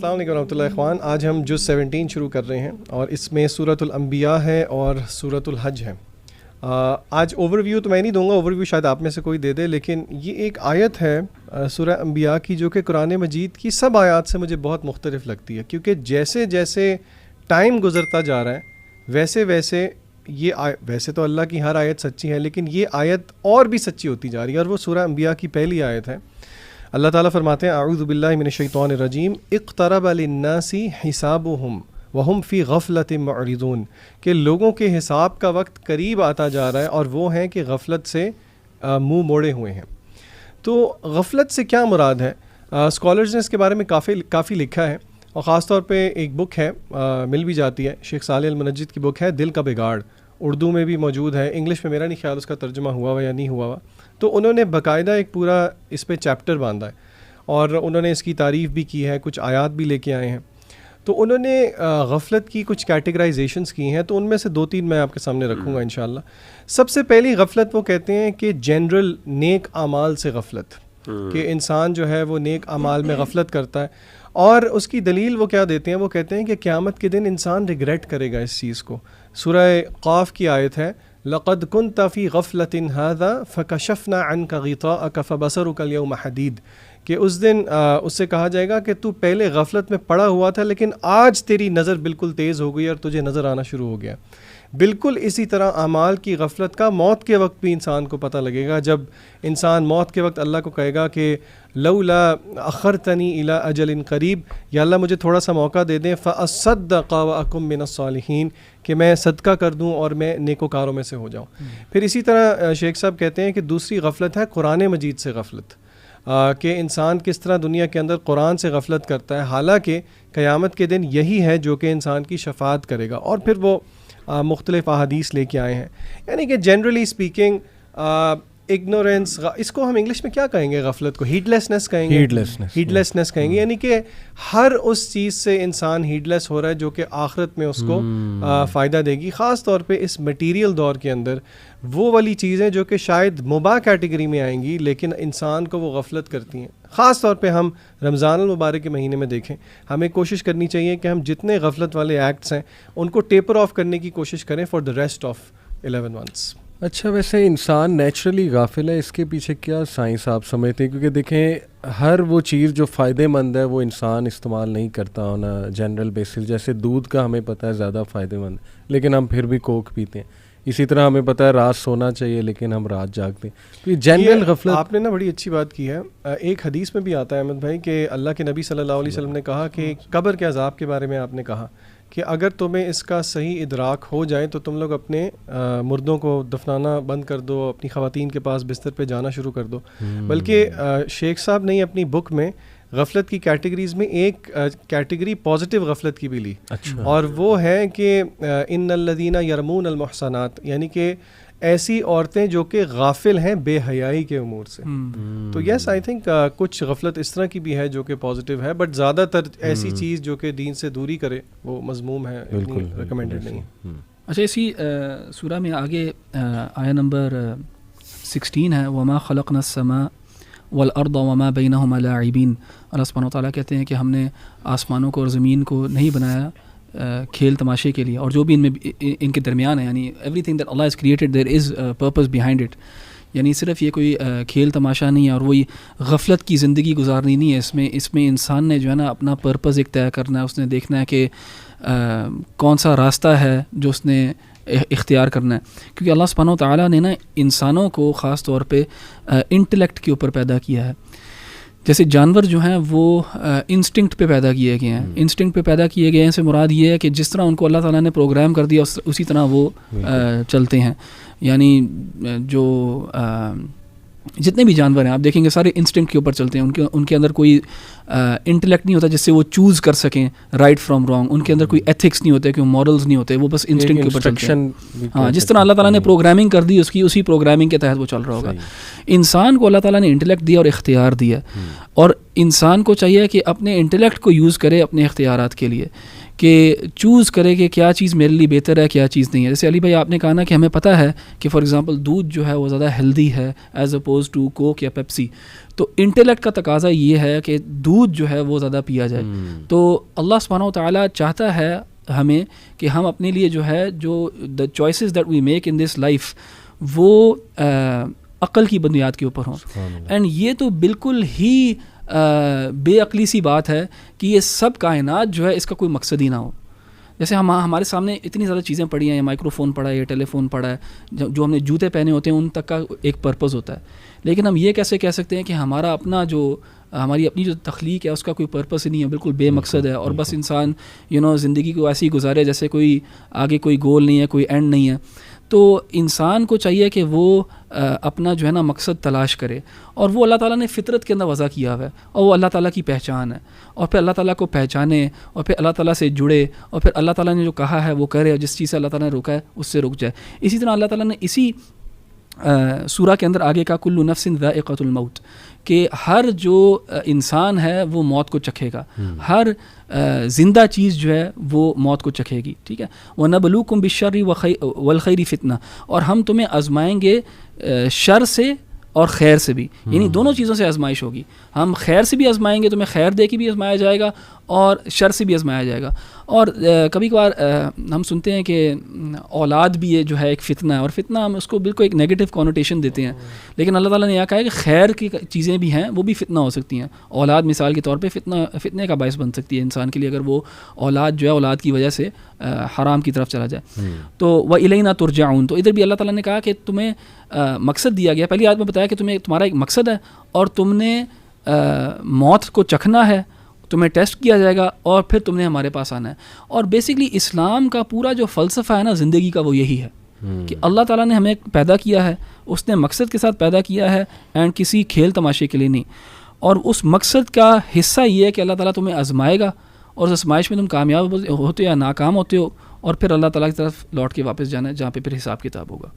السلام علیکم ورحمۃ اللہ اخوان. آج ہم جز 17 شروع کر رہے ہیں اور اس میں سورۃ الانبیاء ہے اور سورۃ الحج ہے. آج اوور ویو تو میں نہیں دوں گا, اوور ویو شاید آپ میں سے کوئی دے دے, لیکن یہ ایک آیت ہے سورہ انبیاء کی جو کہ قرآن مجید کی سب آیات سے مجھے بہت مختلف لگتی ہے, کیونکہ جیسے جیسے ٹائم گزرتا جا رہا ہے ویسے ویسے ویسے تو اللہ کی ہر آیت سچی ہے, لیکن یہ آیت اور بھی سچی ہوتی جا رہی ہے, اور وہ سورہ انبیاء کی پہلی آیت ہے. اللہ تعالیٰ فرماتے ہیں اعوذ باللہ من الشیطان الرجیم اقترب للناس حسابهم وهم فی غفلۃ معرضون, کہ لوگوں کے حساب کا وقت قریب آتا جا رہا ہے اور وہ ہیں کہ غفلت سے منہ موڑے ہوئے ہیں. تو غفلت سے کیا مراد ہے؟ اسکالرز نے اس کے بارے میں کافی لکھا ہے, اور خاص طور پہ ایک بک ہے مل بھی جاتی ہے, شیخ صالح المنجد کی بک ہے دل کا بگاڑ, اردو میں بھی موجود ہے, انگلش میں میرا نہیں خیال اس کا ترجمہ ہوا ہوا یا نہیں ہوا ہوا. تو انہوں نے باقاعدہ ایک پورا اس پہ چیپٹر باندھا ہے اور انہوں نے اس کی تعریف بھی کی ہے, کچھ آیات بھی لے کے آئے ہیں. تو انہوں نے غفلت کی کچھ کیٹیگرائزیشنز کی ہیں, تو ان میں سے 2-3 میں آپ کے سامنے رکھوں گا انشاءاللہ. سب سے پہلی غفلت وہ کہتے ہیں کہ جنرل نیک اعمال سے غفلت, کہ انسان جو ہے وہ نیک اعمال میں غفلت کرتا ہے, اور اس کی دلیل وہ کیا دیتے ہیں, وہ کہتے ہیں کہ قیامت کے دن انسان ریگریٹ کرے گا اس چیز کو. سورہ قاف کی آیت ہے لقد كنت في غفلة هذا فكشفنا عنك غطاءك فبصرك اليوم حديد, کہ اس دن اس سے کہا جائے گا کہ تو پہلے غفلت میں پڑا ہوا تھا لیکن آج تیری نظر بالکل تیز ہو گئی اور تجھے نظر آنا شروع ہو گیا. بالکل اسی طرح اعمال کی غفلت کا موت کے وقت بھی انسان کو پتہ لگے گا, جب انسان موت کے وقت اللہ کو کہے گا کہ لولا اخرتنی الی اجل قریب, یا اللہ مجھے تھوڑا سا موقع دے دیں, فاصدق واکن من الصالحین, کہ میں صدقہ کر دوں اور میں نیکوکاروں میں سے ہو جاؤں. پھر اسی طرح شیخ صاحب کہتے ہیں کہ دوسری غفلت ہے قرآن مجید سے غفلت, کہ انسان کس طرح دنیا کے اندر قرآن سے غفلت کرتا ہے, حالانکہ قیامت کے دن یہی ہے جو کہ انسان کی شفاعت کرے گا. اور پھر وہ مختلف احادیث لے کے آئے ہیں, یعنی کہ جنرلی اسپیکنگ اگنورینس, اس کو ہم انگلش میں کیا کہیں گے, غفلت کو ہیڈ لیسنس کہیں گے, ہیڈ لیسنس کہیں گے, یعنی کہ ہر اس چیز سے انسان ہیڈ لیس ہو رہا ہے جو کہ آخرت میں اس کو فائدہ دے گی. خاص طور پہ اس مٹیریل دور کے اندر وہ والی چیزیں جو کہ شاید مباح کیٹیگری میں آئیں گی لیکن انسان کو وہ غفلت کرتی ہیں. خاص طور پہ ہم رمضان المبارک کے مہینے میں دیکھیں, ہمیں کوشش کرنی چاہیے کہ ہم جتنے غفلت والے ایکٹس ہیں ان کو ٹیپر آف کرنے کی کوشش کریں for the rest of 11 months. اچھا, ویسے انسان نیچرلی غافل ہے, اس کے پیچھے کیا سائنس آپ سمجھتے ہیں؟ کیونکہ دیکھیں ہر وہ چیز جو فائدہ مند ہے وہ انسان استعمال نہیں کرتا آن جنرل بیسس. جیسے دودھ کا ہمیں پتہ ہے زیادہ فائدہ مند لیکن ہم پھر بھی کوک پیتے ہیں, اسی طرح ہمیں پتہ ہے رات سونا چاہیے لیکن ہم رات جاگتے ہیں. تو یہ جنرل غفلت آپ نے نا بڑی اچھی بات کی ہے. ایک حدیث میں بھی آتا ہے احمد بھائی کہ اللہ کے نبی صلی اللہ علیہ وسلم نے کہا کہ قبر کے عذاب کے بارے میں آپ نے کہا کہ اگر تمہیں اس کا صحیح ادراک ہو جائے تو تم لوگ اپنے مردوں کو دفنانا بند کر دو, اپنی خواتین کے پاس بستر پہ جانا شروع کر دو. بلکہ شیخ صاحب نے اپنی بک میں غفلت کی کیٹیگریز میں ایک کیٹیگری پازیٹیو غفلت کی بھی لی, اور وہ ہے کہ ان الذین یرمون المحصنات, یعنی کہ ایسی عورتیں جو کہ غافل ہیں بے حیائی کے امور سے. تو یس آئی تھنک کچھ غفلت اس طرح کی بھی ہے جو کہ پازیٹیو ہے, بٹ زیادہ تر ایسی چیز جو کہ دین سے دوری کرے وہ مذموم ہے, ریکمینڈڈ نہیں ہے. اچھا, اسی سورہ میں آگے آیا نمبر 16 ہے وما خلقنا السماء والارض وما بینہما لاعبین. اللہ سبحانہ و تعالیٰ کہتے ہیں کہ ہم نے آسمانوں کو اور زمین کو نہیں بنایا کھیل تماشے کے لیے, اور جو بھی ان کے درمیان ہے, یعنی every thing that Allah is created there is purpose behind it. یعنی صرف یہ کوئی کھیل تماشا نہیں ہے اور وہی غفلت کی زندگی گزارنی نہیں ہے. اس میں انسان نے جو ہے نا اپنا پرپز ایک طے کرنا ہے, اس نے دیکھنا ہے کہ کون سا راستہ ہے جو اس نے اختیار کرنا ہے. کیونکہ اللہ سبحانہ و تعالیٰ نے نا انسانوں کو خاص طور پہ انٹلیکٹ کے اوپر پیدا کیا ہے. جیسے جانور جو ہیں وہ انسٹنکٹ پہ پیدا کیے گئے ہیں. انسٹنکٹ پہ پیدا کیے گئے ہیں سے مراد یہ ہے کہ جس طرح ان کو اللہ تعالیٰ نے پروگرام کر دیا اسی طرح وہ چلتے ہیں. یعنی جو جتنے بھی جانور ہیں آپ دیکھیں گے سارے انسٹنکٹ کے اوپر چلتے ہیں. ان کے اندر کوئی انٹلیکٹ نہیں ہوتا جس سے وہ چوز کر سکیں رائٹ فرام رانگ. ان کے اندر کوئی ایتھکس نہیں ہوتے, کوئی مورلز نہیں ہوتے, وہ بس انسٹنکٹ کے اوپر چلتے ہیں. ہاں, جس طرح اللہ تعالیٰ نے پروگرامنگ کر دی اسی پروگرامنگ کے تحت وہ چل رہا ہوگا. انسان کو اللہ تعالیٰ نے انٹلیکٹ دیا اور اختیار دیا, اور انسان کو چاہیے کہ اپنے انٹلیکٹ کو یوز کرے اپنے اختیارات کے لیے. کہ چوز کرے کہ کیا چیز میرے لیے بہتر ہے کیا چیز نہیں ہے. جیسے علی بھائی آپ نے کہا نا کہ ہمیں پتہ ہے کہ فار ایگزامپل دودھ جو ہے وہ زیادہ ہیلدی ہے ایز اپوز ٹو کوک یا پیپسی. تو انٹلیکٹ کا تقاضا یہ ہے کہ دودھ جو ہے وہ زیادہ پیا جائے. تو اللہ سبحانہ و تعالیٰ چاہتا ہے ہمیں کہ ہم اپنے لیے جو ہے جو the choices that we make in this life وہ عقل کی بنیاد کے اوپر ہوں. اینڈ یہ تو بالکل ہی بے عقلی سی بات ہے کہ یہ سب کائنات جو ہے اس کا کوئی مقصد ہی نہ ہو. جیسے ہمارے سامنے اتنی زیادہ چیزیں پڑی ہیں, یہ مائکرو فون پڑا ہے, یہ ٹیلی فون پڑا ہے, جو ہم نے جوتے پہنے ہوتے ہیں ان تک کا ایک پرپز ہوتا ہے. لیکن ہم یہ کیسے کہہ سکتے ہیں کہ ہمارا اپنا جو ہماری اپنی جو تخلیق ہے اس کا کوئی پرپس ہی نہیں ہے, بالکل بے مقصد ہے, اور بس انسان زندگی کو ایسی گزارے جیسے کوئی آگے کوئی گول نہیں ہے, کوئی اینڈ نہیں ہے. تو انسان کو چاہیے کہ وہ اپنا جو ہے نا مقصد تلاش کرے, اور وہ اللہ تعالیٰ نے فطرت کے اندر وضع کیا ہوا ہے, اور وہ اللہ تعالیٰ کی پہچان ہے, اور پھر اللہ تعالیٰ کو پہچانے, اور پھر اللہ تعالیٰ سے جڑے, اور پھر اللہ تعالیٰ نے جو کہا ہے وہ کرے, اور جس چیز سے اللہ تعالیٰ نے روکا ہے اس سے رک جائے. اسی طرح اللہ تعالیٰ نے اسی سورہ کے اندر آگے کا کل نفس ذائقۃ الموت, کہ ہر جو انسان ہے وہ موت کو چکھے گا, ہر زندہ چیز جو ہے وہ موت کو چکھے گی. ٹھیک ہے, وَنَبْلُوكُمْ بِالشَّرِّ وَالْخَيْرِ فِتْنَةً, اور ہم تمہیں آزمائیں گے شر سے اور خیر سے بھی, یعنی دونوں چیزوں سے آزمائش ہوگی. ہم خیر سے بھی آزمائیں گے, تمہیں خیر دے کے بھی آزمایا جائے گا, اور شر سے بھی آزمایا جائے گا. اور کبھی کبھار ہم سنتے ہیں کہ اولاد بھی یہ جو ہے ایک فتنہ ہے, اور فتنہ ہم اس کو بالکل ایک نیگیٹو کونوٹیشن دیتے ہیں, لیکن اللہ تعالیٰ نے یہ کہا ہے کہ خیر کی چیزیں بھی ہیں وہ بھی فتنہ ہو سکتی ہیں. اولاد مثال کے طور پہ فتنے کا باعث بن سکتی ہے انسان کے لیے, اگر وہ اولاد جو ہے اولاد کی وجہ سے حرام کی طرف چلا جائے. تو وَإِلَيْنَا تُرْجَعُونَ, تو ادھر بھی اللہ تعالیٰ نے کہا کہ تمہیں مقصد دیا گیا. پہلی آیت میں بتایا کہ تمہارا ایک مقصد ہے, اور تم نے موت کو چکھنا ہے, تمہیں ٹیسٹ کیا جائے گا, اور پھر تم نے ہمارے پاس آنا ہے. اور بیسکلی اسلام کا پورا جو فلسفہ ہے نا زندگی کا, وہ یہی ہے کہ اللہ تعالیٰ نے ہمیں پیدا کیا ہے, اس نے مقصد کے ساتھ پیدا کیا ہے, اینڈ کسی کھیل تماشے کے لیے نہیں. اور اس مقصد کا حصہ یہ ہے کہ اللہ تعالیٰ تمہیں آزمائے گا, اور اس آزمائش میں تم کامیاب ہوتے ہو یا ناکام ہوتے ہو, اور پھر اللہ تعالیٰ کی طرف لوٹ کے واپس جانا ہے, جہاں پہ پھر حساب کتاب ہوگا.